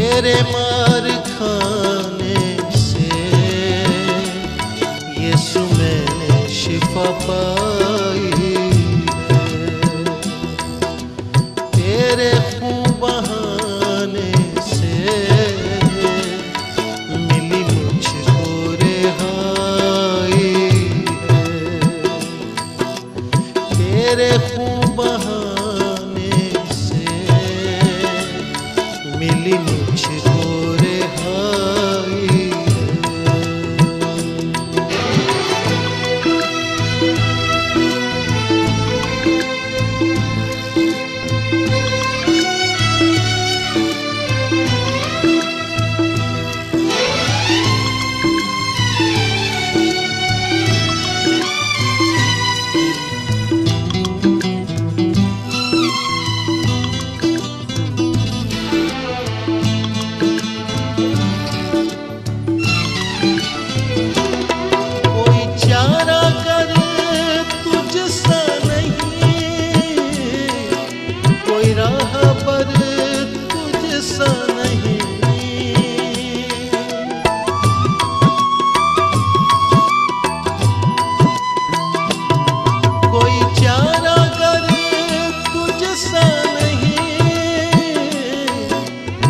तेरे मार खाने से यीशु मैंने शिफा पाई है। तेरे खून बहाने से मिली मुझको रिहाई है। तेरे खून बहाने से मिली मुझको रिहाई है। कोई चारा कर तुझसा नहीं, कोई राह पर तुझसा